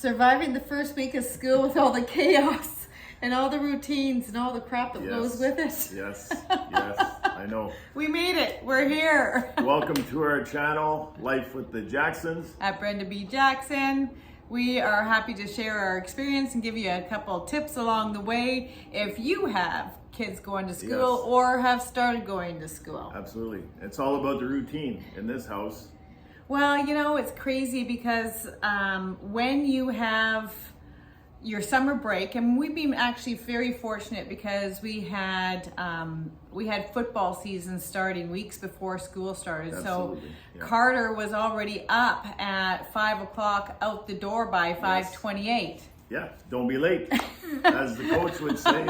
Surviving the first week of school with all the chaos and all the routines and all the crap that goes with it. Yes, I know. We made it. We're here. Welcome to our channel, Life with the Jacksons. At Brenda B. Jackson. We are happy to share our experience and give you a couple tips along the way if you have kids going to school or have started going to school. Absolutely. It's all about the routine in this house. Well, you know, it's crazy because when you have your summer break, and we've been actually very fortunate because we had football season starting weeks before school started. Absolutely. So Carter was already up at 5 o'clock, out the door by 5:28. Yeah, don't be late, as the coach would say.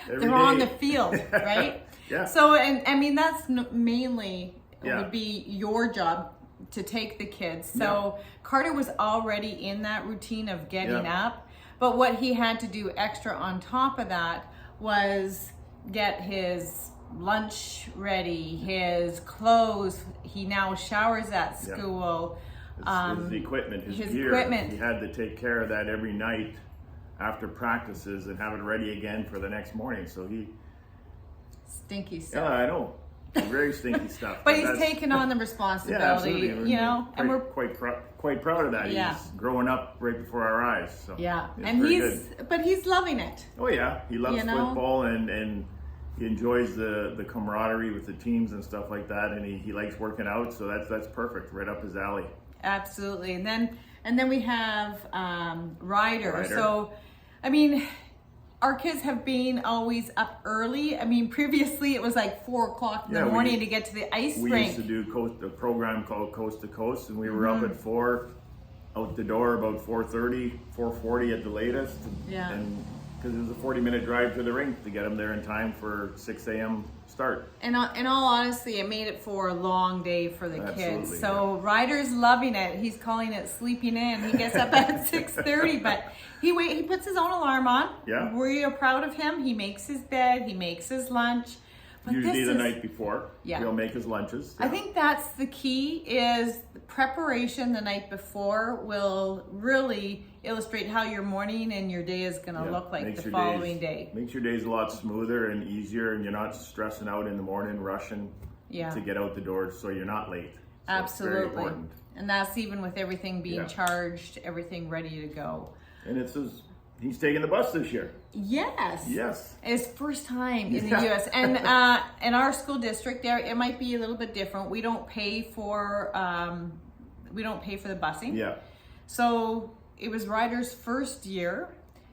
They're on the field, right? Yeah. So, and I mean, that's mainly would be your job to take the kids. So Carter was already in that routine of getting up, but what he had to do extra on top of that was get his lunch ready, his clothes. He now showers at school. His equipment, his gear. Equipment. He had to take care of that every night after practices and have it ready again for the next morning. So he... Stinky stuff. Yeah, I know. Very stinky stuff. But he's taken on the responsibility, you know, and we're quite proud of that. He's growing up right before our eyes. So and he's loving it. Oh yeah, he loves football and he enjoys the camaraderie with the teams and stuff like that, and he likes working out. So that's perfect, right up his alley. Absolutely, and then we have Ryder. So, I mean, our kids have been always up early. I mean, previously it was like 4 o'clock in the morning to get to the ice rink. We used to do a program called Coast to Coast, and we were up at 4, out the door about 4:30, 4:40 at the latest. Yeah. And because it was a 40-minute drive to the rink to get them there in time for 6 a.m. start. And in all honesty, it made it for a long day for the kids. So Ryder's loving it. He's calling it sleeping in. He gets up at 6:30, but he puts his own alarm on. Yeah. We are proud of him. He makes his bed. He makes his lunch. But usually the night before. Yeah. He'll make his lunches. I think that's the key, is the preparation the night before will really illustrate how your morning and your day is going to look like the following day. Makes your days a lot smoother and easier, and you're not stressing out in the morning, rushing to get out the door so you're not late. So absolutely. It's very important. And that's even with everything being charged, everything ready to go. And he's taking the bus this year. Yes. It's first time in the U.S. And in our school district, there it might be a little bit different. We don't pay for the busing. Yeah. So it was Ryder's first year.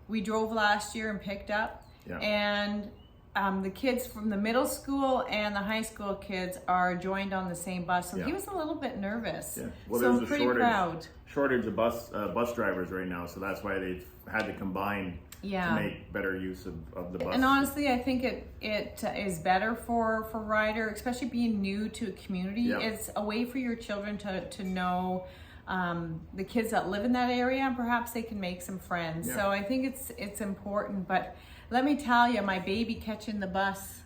We drove last year and picked up. Yeah. And the kids from the middle school and the high school kids are joined on the same bus. So he was a little bit nervous. Yeah. Well, so there's I'm pretty proud. Shortage of bus drivers right now, so that's why they've had to combine to make better use of the bus. And honestly, I think it is better for Ryder, especially being new to a community. Yeah. It's a way for your children to know the kids that live in that area, and perhaps they can make some friends. Yeah. So I think it's important. But let me tell you, my baby catching the bus,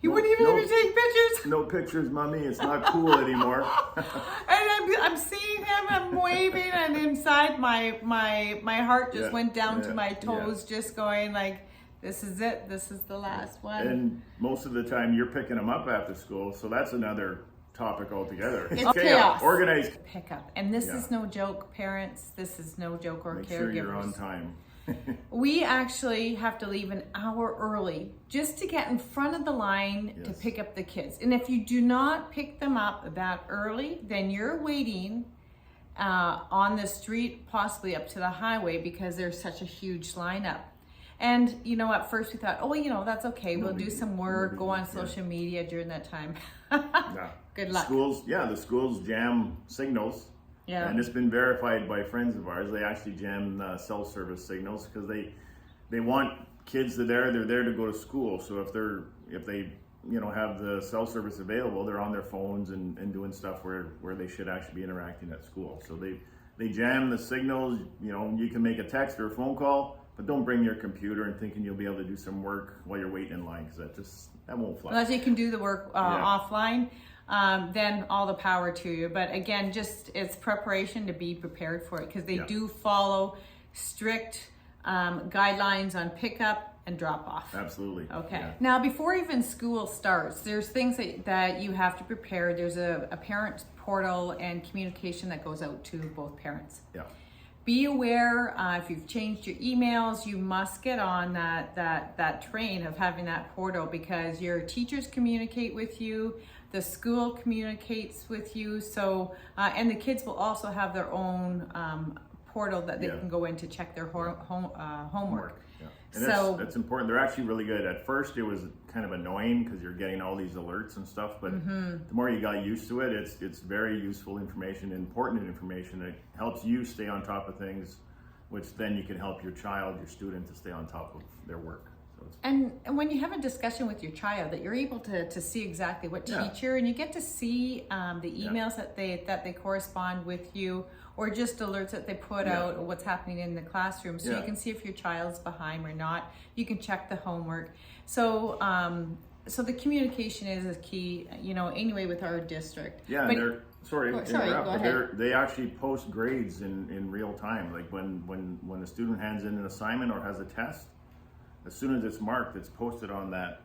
he wouldn't even let me take pictures. No pictures, mommy. It's not cool anymore. And I'm seeing him, I'm waving, and inside my heart just went down to my toes, just going like, this is it. This is the last one. And most of the time you're picking them up after school, so that's another topic altogether. It's chaos. Organized pickup. And this is no joke, parents. This is no joke, or Make caregivers. Sure you're on time. We actually have to leave an hour early just to get in front of the line to pick up the kids. And if you do not pick them up that early, then you're waiting on the street, possibly up to the highway, because there's such a huge lineup. And, you know, at first we thought, oh, you know, that's okay. We'll do some work, go on social media during that time. Good luck. The schools jam signals. Yeah. And it's been verified by friends of ours. They actually jam cell service signals because they want kids they're there to go to school. So if they have the cell service available, they're on their phones and doing stuff where they should actually be interacting at school. So they jam the signals. You know, you can make a text or a phone call, but don't bring your computer and thinking you'll be able to do some work while you're waiting in line, because that won't fly. Unless you can do the work offline. then all the power to you. But again, just it's preparation to be prepared for it, because they do follow strict guidelines on pickup and drop off. Absolutely. Okay. Yeah. Now, before even school starts, there's things that you have to prepare. There's a parent portal and communication that goes out to both parents. Yeah. Be aware, if you've changed your emails, you must get on that train of having that portal, because your teachers communicate with you, the school communicates with you, so and the kids will also have their own portal that they can go in to check their homework. Yeah. And that's important. They're actually really good. At first it was kind of annoying because you're getting all these alerts and stuff, but the more you got used to it, it's very useful information, important information that helps you stay on top of things, which then you can help your child, your student, to stay on top of their work. So and when you have a discussion with your child, that you're able to see exactly what teacher, and you get to see the emails that they correspond with you, or just alerts that they put out, or what's happening in the classroom, so you can see if your child's behind or not. You can check the homework. So so the communication is a key, anyway, with our district. Yeah, but, and they're sorry, go ahead. they actually post grades in real time. Like when a student hands in an assignment or has a test, as soon as it's marked, it's posted on that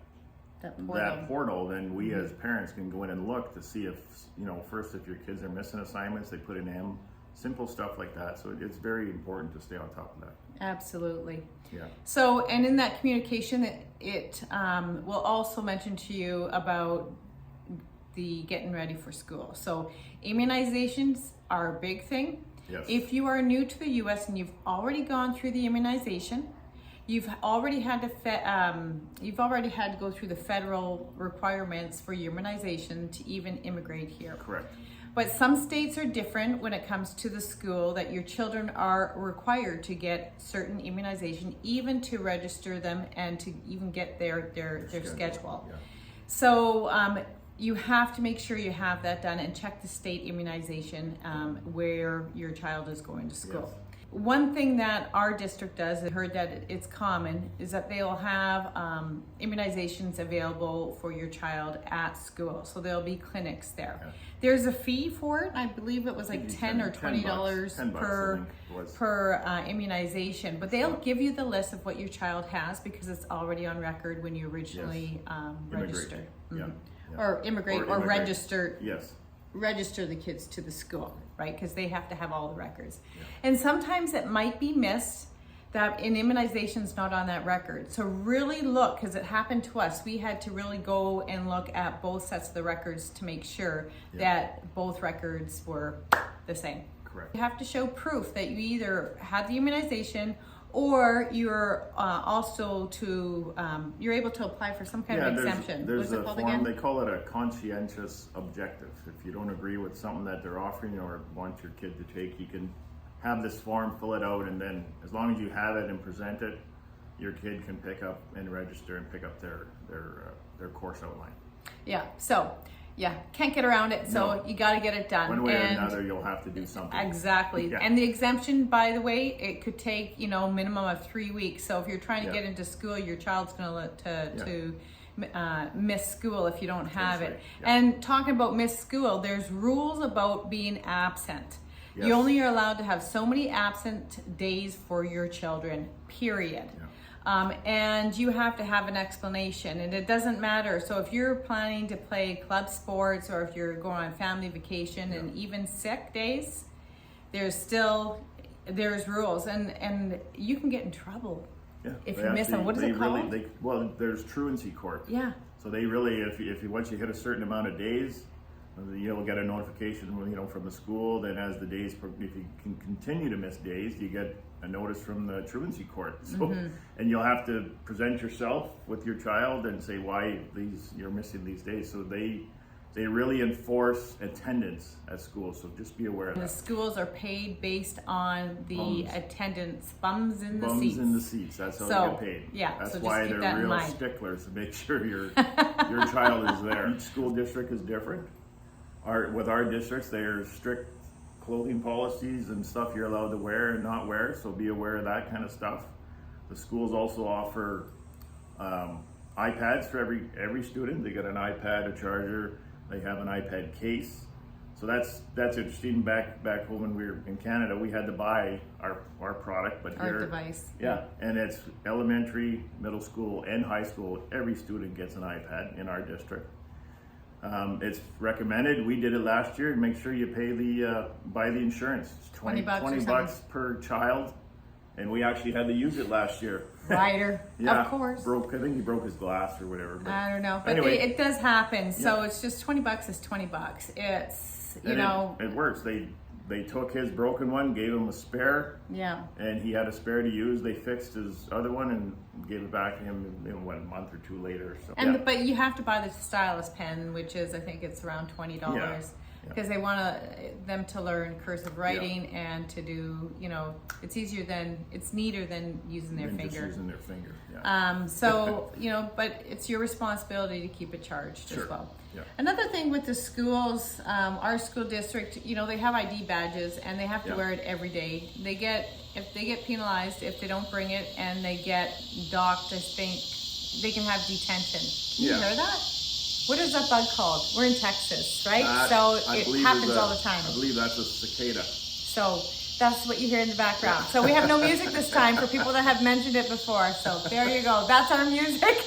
portal. Then we as parents can go in and look to see if, first, if your kids are missing assignments, they put in M, simple stuff like that. So it's very important to stay on top of that. Absolutely. Yeah. So, and in that communication, it will also mention to you about the getting ready for school. So immunizations are a big thing. Yes. If you are new to the U.S. and you've already gone through the immunization, you've already had to go through the federal requirements for your immunization to even immigrate here. Correct. But some states are different when it comes to the school, that your children are required to get certain immunization, even to register them and to even get their schedule. Yeah. So you have to make sure you have that done and check the state immunization where your child is going to school. Yes. One thing that our district does, I heard that it's common, is that they'll have immunizations available for your child at school. So there'll be clinics there. Yeah. There's a fee for it. I believe it was like $10 or $20 per immunization. But they'll give you the list of what your child has, because it's already on record when you originally register. Yeah. Or immigrate or register. Yes. Register the kids to the school, right? Because they have to have all the records. Yeah. And sometimes it might be missed that an immunization's not on that record. So really look, because it happened to us. We had to really go and look at both sets of the records to make sure that both records were the same. Correct. You have to show proof that you either had the immunization, or you're you're able to apply for some kind of exemption. There's What's it a called form, again? they call it a conscientious objective. If you don't agree with something that they're offering or want your kid to take, you can have this form, fill it out, and then as long as you have it and present it, your kid can pick up and register and pick up their course outline. Yeah, so can't get around it, so you got to get it done. One way or another, you'll have to do something. Exactly. Yeah. And the exemption, by the way, it could take minimum of 3 weeks. So if you're trying to get into school, your child's going to miss school if you don't have it. Yeah. And talking about miss school, there's rules about being absent. Yes. You only are allowed to have so many absent days for your children, period. Yeah. And you have to have an explanation, and it doesn't matter. So if you're planning to play club sports, or if you're going on family vacation, and even sick days, there's rules, and you can get in trouble if you miss them. What is it called? There's truancy court. Yeah. So they really, if you once you hit a certain amount of days, you'll get a notification, from the school. Then as the days, if you can continue to miss days, you get a notice from the truancy court. So, and you'll have to present yourself with your child and say why you're missing these days. So they really enforce attendance at school. So just be aware of that. The schools are paid based on the attendance, bums in the seats. Bums in the seats. That's how they get paid. Yeah. That's so why just keep they're that in real mind. sticklers to make sure your child is there. Each school district is different. With our districts, there's strict clothing policies and stuff you're allowed to wear and not wear, so be aware of that kind of stuff. The schools also offer iPads for every student. They get an iPad, a charger, They have an iPad case. So that's interesting. Back home when we were in Canada, we had to buy our product, but our here, device. Yeah, and it's elementary, middle school, and high school. Every student gets an iPad in our district. It's recommended. We did it last year. Make sure you pay buy the insurance. It's $20 per child, and we actually had to use it last year. Ryder, yeah, of course. I think he broke his glass or whatever. But I don't know, but anyway, it does happen. So it's just $20 is $20. It's it works. They took his broken one, gave him a spare. Yeah. And he had a spare to use. They fixed his other one and gave it back to him a month or two later. So, but you have to buy the stylus pen, which is, I think it's around $20. Because they want them to learn cursive writing and to do, it's neater than using their finger. Just using their finger. Yeah. So but it's your responsibility to keep it charged as well. Yeah. Another thing with the schools, our school district, they have ID badges and they have to wear it every day. If they get penalized if they don't bring it, and they get docked, I think they can have detention. Can you hear that? What is that bug called? We're in Texas, right? So it happens all the time. I believe that's a cicada. So that's what you hear in the background. So we have no music this time for people that have mentioned it before. So there you go. That's our music.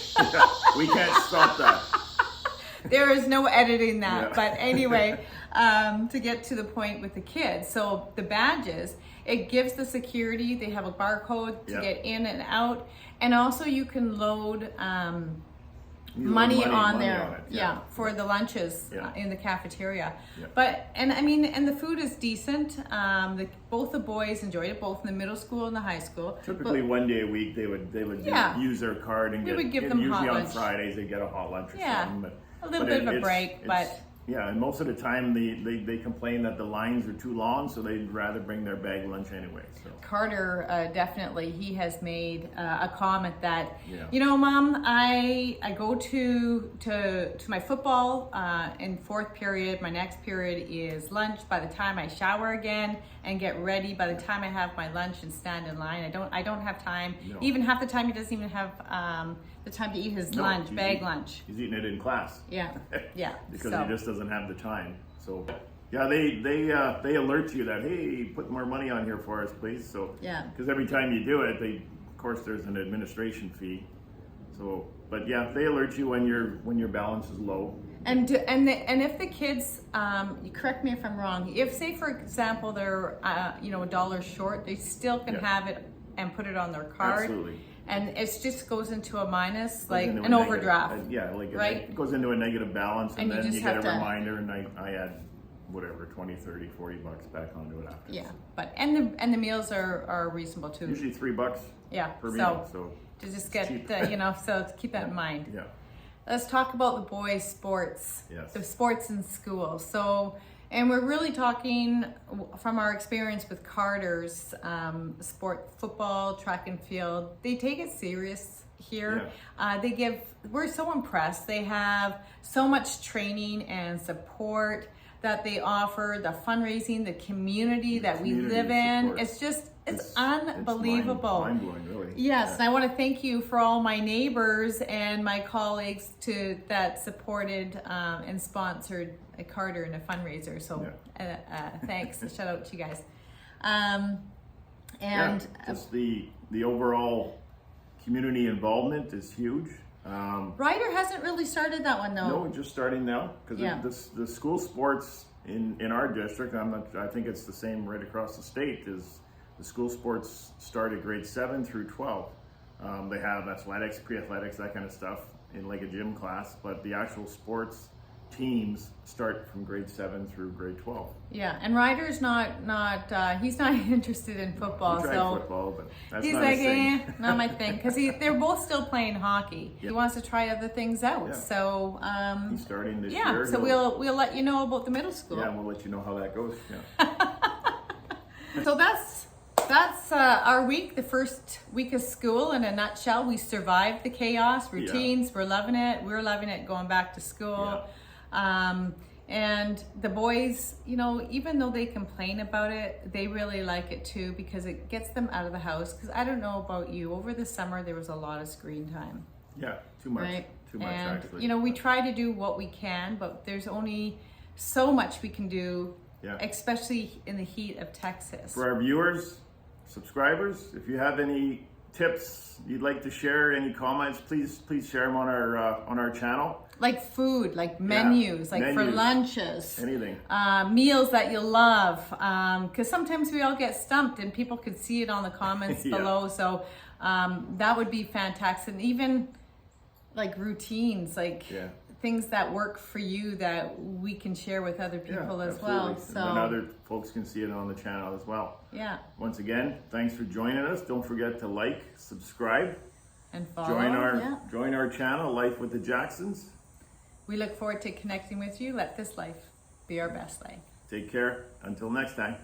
We can't stop that. There is no editing that. But anyway, to get to the point with the kids. So the badges, it gives the security. They have a barcode to get in and out. And also you can load money on there, for the lunches in the cafeteria. But and the food is decent. Both the boys enjoyed it, both in the middle school and the high school. Typically, one day a week they would use their card and would give them usually hot on lunch. Fridays they get a hot lunch or something. But, a little bit of a break, but. Yeah, and most of the time they complain that the lines are too long, so they'd rather bring their bag lunch anyway. So Carter definitely, he has made a comment that, Mom, I go to my football in fourth period. My next period is lunch. By the time I shower again and get ready, by the time I have my lunch and stand in line, I don't have time. No. Even half the time he doesn't even have the time to eat his lunch, bag lunch. He's eating it in class. Yeah. Because he just doesn't have the time. So they alert you that, hey, put more money on here for us, please. So because every time you do it, of course there's an administration fee. So but they alert you when your balance is low. And if the kids, you correct me if I'm wrong, if say for example they're $1 short, they still can have it and put it on their card. Absolutely. And it just goes into a minus, like an overdraft. Right? It goes into a negative balance, and then you get a reminder, and I add whatever, 20, 30, 40 bucks back onto it after. Yeah, but and the meals are reasonable too. Usually $3 per meal. So to just get so to keep that in mind. Yeah. Let's talk about the boys' sports. Yes. The sports in school. So. And we're really talking from our experience with Carter's football, track and field. They take it serious here. We're so impressed. They have so much training and support that they offer, the fundraising, the community that we live in. Support. It's unbelievable. It's mind-blowing, really. Yes, and I want to thank you for all my neighbors and my colleagues that supported and sponsored Carter in a fundraiser. So thanks. Shout out to you guys. Just the overall community involvement is huge. Ryder hasn't really started that one though. No, just starting now because the school sports in our district. I think it's the same right across the state. Is the school sports start at grade 7 through 12. They have athletics, pre-athletics, that kind of stuff in like a gym class, but the actual sports teams start from grade 7 through grade 12. Yeah, and Ryder's he's not interested in football. He tried football, but that's he's not like, his thing. Not my thing, because they're both still playing hockey. He wants to try other things out. Yeah. So he's starting this year. So we'll let you know about the middle school. Yeah, we'll let you know how that goes. Yeah. So that's our week, the first week of school in a nutshell. We survived the chaos, routines. We're loving it. We're loving it going back to school. And the boys, even though they complain about it, they really like it too because it gets them out of the house. Because I don't know about you, over the summer there was a lot of screen time. Yeah, too much. Right? Too much, and actually. you know, we try to do what we can, but there's only so much we can do, especially in the heat of Texas. For our viewers, subscribers, if you have any tips you'd like to share, any comments, please share them on our channel. Like food, like menus, like for lunches, anything, meals that you love, because sometimes we all get stumped and people could see it on the comments below. So that would be fantastic. And even like routines, like things that work for you that we can share with other people as well. So and other folks can see it on the channel as well. Yeah. Once again, thanks for joining us. Don't forget to like, subscribe, and follow. Join our channel, Life with the Jacksons. We look forward to connecting with you. Let this life be our best life. Take care. Until next time.